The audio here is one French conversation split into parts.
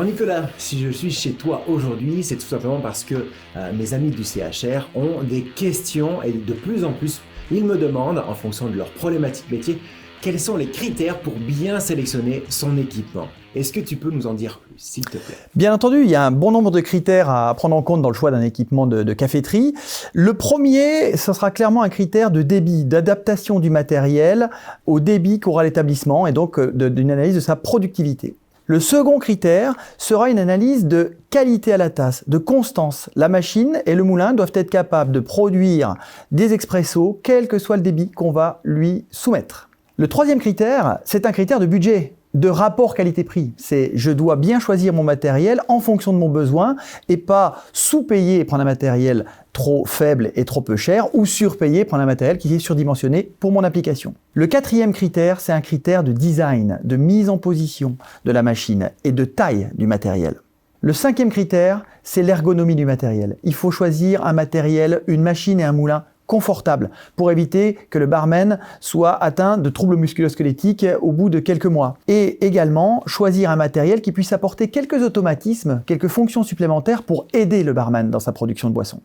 Nicolas, si je suis chez toi aujourd'hui, c'est tout simplement parce que mes amis du CHR ont des questions et de plus en plus, ils me demandent, en fonction de leur problématique métier, quels sont les critères pour bien sélectionner son équipement. Est-ce que tu peux nous en dire plus, s'il te plaît? Bien entendu, il y a un bon nombre de critères à prendre en compte dans le choix d'un équipement de caféterie. Le premier, ce sera clairement un critère de débit, d'adaptation du matériel au débit qu'aura l'établissement et donc d'une analyse de sa productivité. Le second critère sera une analyse de qualité à la tasse, de constance. La machine et le moulin doivent être capables de produire des expressos, quel que soit le débit qu'on va lui soumettre. Le troisième critère, c'est un critère de budget, de rapport qualité-prix. C'est je dois bien choisir mon matériel en fonction de mon besoin et pas sous-payer et prendre un matériel trop faible et trop peu cher ou surpayer et prendre un matériel qui est surdimensionné pour mon application. Le quatrième critère, c'est un critère de design, de mise en position de la machine et de taille du matériel. Le cinquième critère, c'est l'ergonomie du matériel. Il faut choisir un matériel, une machine et un moulin confortable pour éviter que le barman soit atteint de troubles musculo-squelettiques au bout de quelques mois. Et également, choisir un matériel qui puisse apporter quelques automatismes, quelques fonctions supplémentaires pour aider le barman dans sa production de boissons.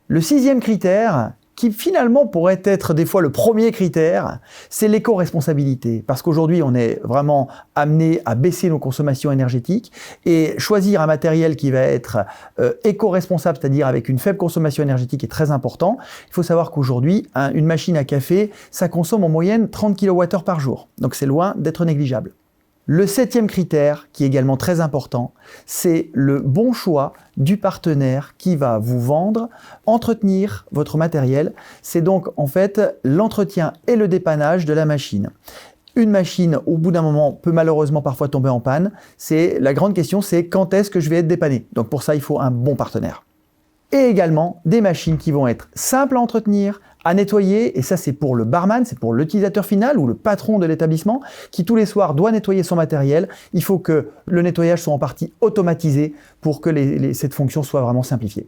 Le sixième critère, qui finalement pourrait être des fois le premier critère, c'est l'éco-responsabilité. Parce qu'aujourd'hui, on est vraiment amené à baisser nos consommations énergétiques et choisir un matériel qui va être éco-responsable, c'est-à-dire avec une faible consommation énergétique est très important. Il faut savoir qu'aujourd'hui, une machine à café, ça consomme en moyenne 30 kWh par jour. Donc c'est loin d'être négligeable. Le septième critère, qui est également très important, c'est le bon choix du partenaire qui va vous vendre, entretenir votre matériel. C'est donc en fait l'entretien et le dépannage de la machine. Une machine, au bout d'un moment, peut malheureusement parfois tomber en panne. La grande question, c'est quand est-ce que je vais être dépanné? Donc pour ça, il faut un bon partenaire. Et également des machines qui vont être simples à entretenir, à nettoyer, et ça c'est pour le barman, c'est pour l'utilisateur final ou le patron de l'établissement qui tous les soirs doit nettoyer son matériel. Il faut que le nettoyage soit en partie automatisé pour que cette fonction soit vraiment simplifiée.